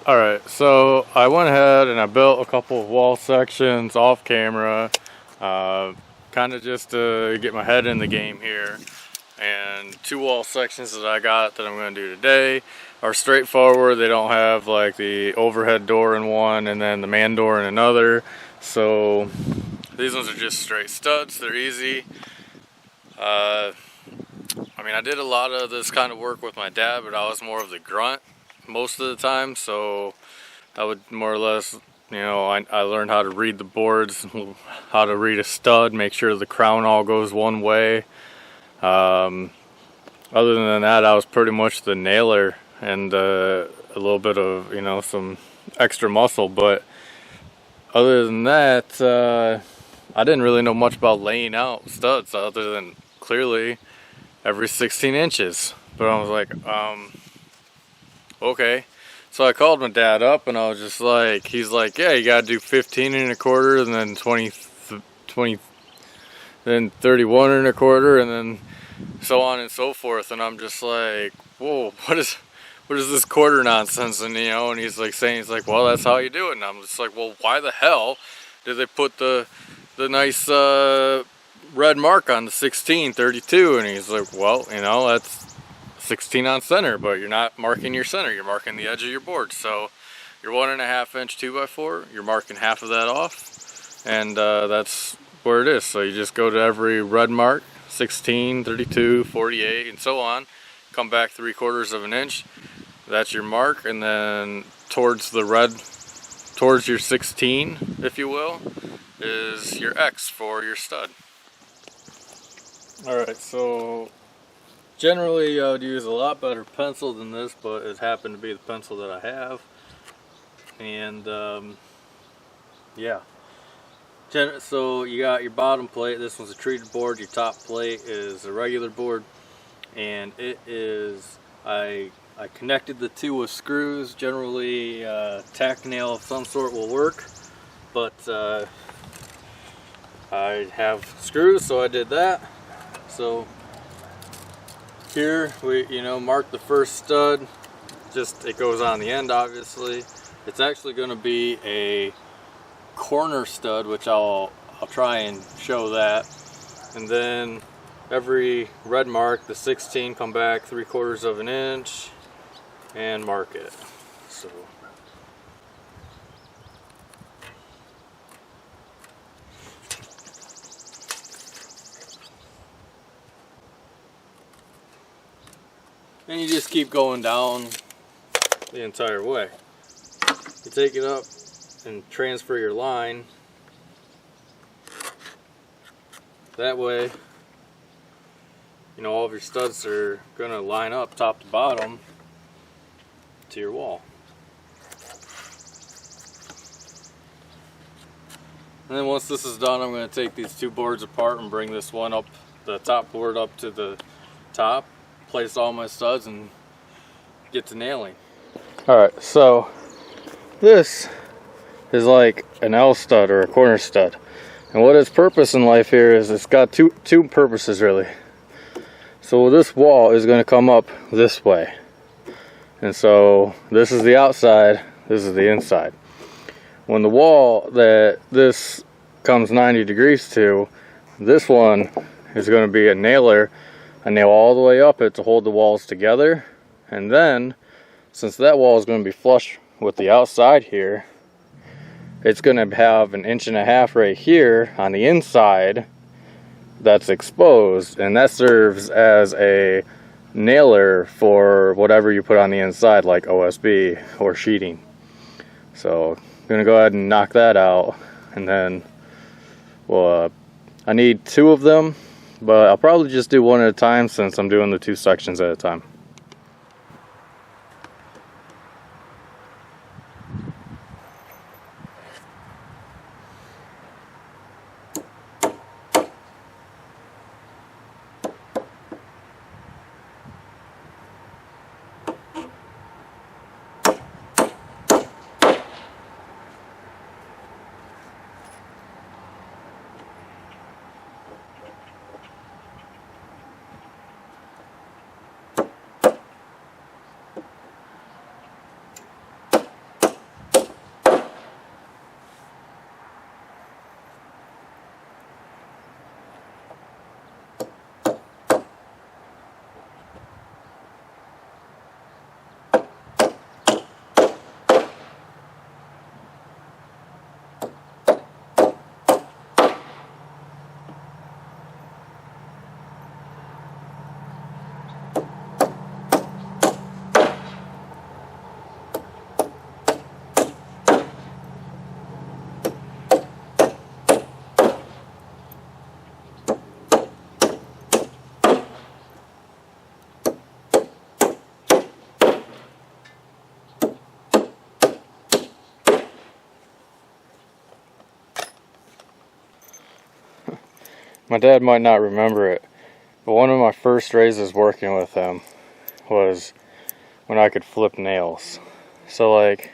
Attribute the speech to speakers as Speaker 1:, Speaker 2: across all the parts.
Speaker 1: Alright, so I went ahead and I built a couple of wall sections off camera, kind of just to get my head in the game here. And two wall sections that I got that I'm going to do today are straightforward. They don't have like the overhead door in one and then the man door in another. So these ones are just straight studs. They're easy. I mean, I did a lot of this kind of work with my dad, but I was more of the grunt most of the time, so I would more or less, I learned how to read the boards, how to read a stud, make sure the crown all goes one way. Other than that, I was pretty much the nailer and a little bit of, some extra muscle, but other than that, I didn't really know much about laying out studs other than clearly every 16 inches. But I was like, okay. So I called my dad up and I was just like, he's like, yeah, you gotta do 15 and a quarter and then 20, then 31 and a quarter and then so on and so forth. And I'm just like, whoa, what is this quarter nonsense? And and he's like, well, that's how you do it. And I'm just like, well, why the hell did they put the nice red mark on the 16, 32? And he's like, well, that's 16 on center, but you're not marking your center, you're marking the edge of your board. So your 1.5 inch 2x4, you're marking half of that off, and that's where it is. So you just go to every red mark, 16, 32, 48, and so on, come back 3/4 of an inch, that's your mark, and then towards the red, towards your 16, if you will, is your X for your stud. Alright, so generally I would use a lot better pencil than this, but it happened to be the pencil that I have. And yeah. So you got your bottom plate, this one's a treated board, your top plate is a regular board, and it is, I connected the two with screws. Generally tack nail of some sort will work, but I have screws, so I did that. So here we mark the first stud, just it goes on the end. Obviously it's actually going to be a corner stud, which I'll try and show that. And then every red mark, the 16, come back 3/4 of an inch and mark it. So and you just keep going down the entire way. You take it up and transfer your line. That way, all of your studs are going to line up top to bottom to your wall. And then once this is done, I'm going to take these two boards apart and bring this one up, the top board up to the top, place all my studs, and get to nailing. Alright, so this is like an L stud or a corner stud, and what its purpose in life here is it's got two purposes really. So this wall is going to come up this way, and so this is the outside, this is the inside. When the wall that this comes 90 degrees to, this one is going to be a nailer. I nail all the way up it to hold the walls together, and then since that wall is going to be flush with the outside here, it's going to have 1.5 inches right here on the inside that's exposed, and that serves as a nailer for whatever you put on the inside, like OSB or sheeting. So I'm going to go ahead and knock that out, and then I need 2 of them, but I'll probably just do one at a time since I'm doing the 2 sections at a time. My dad might not remember it, but one of my first raises working with him was when I could flip nails. So like,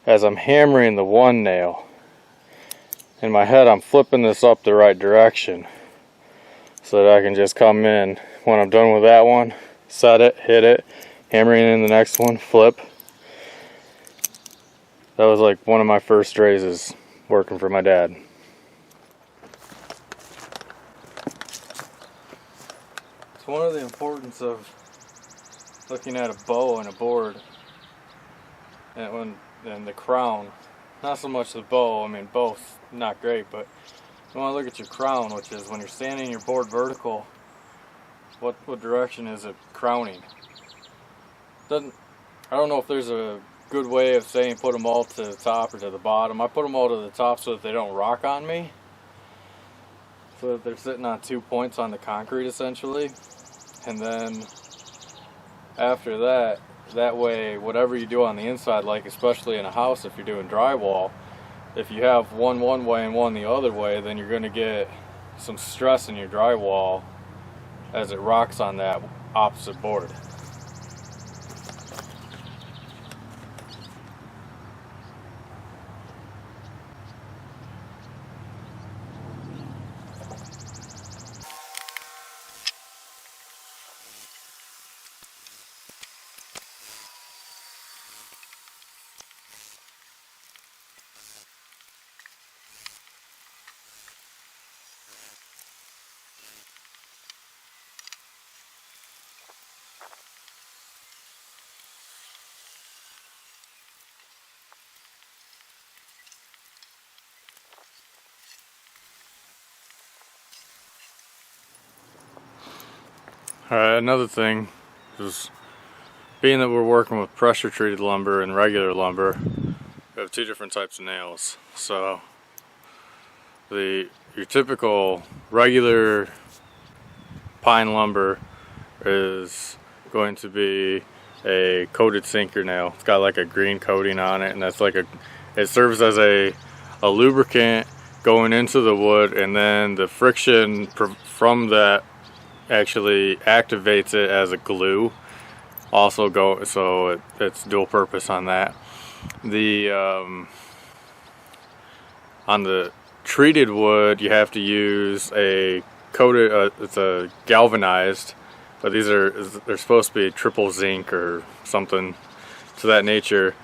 Speaker 1: as I'm hammering the one nail, in my head I'm flipping this up the right direction so that I can just come in when I'm done with that one, set it, hit it, hammering in the next one, flip. That was like one of my first raises working for my dad. It's one of the importance of looking at a bow and a board and the crown. Not so much the bow, I mean both not great, but you want to look at your crown, which is when you're standing your board vertical, what direction is it crowning? I don't know if there's a good way of saying put them all to the top or to the bottom. I put them all to the top so that they don't rock on me, so that they're sitting on 2 points on the concrete essentially. And then after that way, whatever you do on the inside, like especially in a house, if you're doing drywall, if you have one way and one the other way, then you're going to get some stress in your drywall as it rocks on that opposite board. Alright, another thing is, being that we're working with pressure treated lumber and regular lumber, we have two different types of nails. So your typical regular pine lumber is going to be a coated sinker nail. It's got like a green coating on it, and that's like it serves as a lubricant going into the wood, and then the friction from that actually activates it as a glue. So it's dual purpose on that. On the treated wood, you have to use a coated. It's a galvanized, but they're supposed to be triple zinc or something to that nature,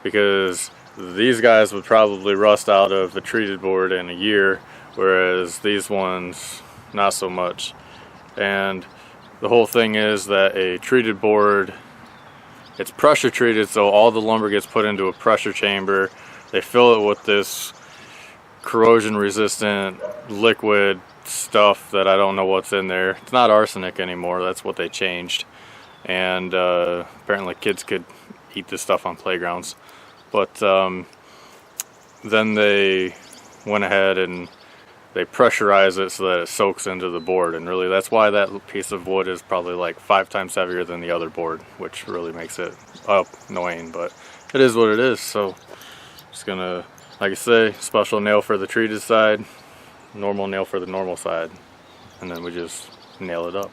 Speaker 1: because these guys would probably rust out of the treated board in a year, whereas these ones not so much. And the whole thing is that a treated board, it's pressure treated, so all the lumber gets put into a pressure chamber. They fill it with this corrosion resistant liquid stuff that I don't know what's in there. It's not arsenic anymore, that's what they changed. And apparently kids could eat this stuff on playgrounds. But then they went ahead and they pressurize it so that it soaks into the board, and really that's why that piece of wood is probably like 5 times heavier than the other board, which really makes it annoying, but it is what it is. So just gonna, like I say, special nail for the treated side, normal nail for the normal side, and then we just nail it up.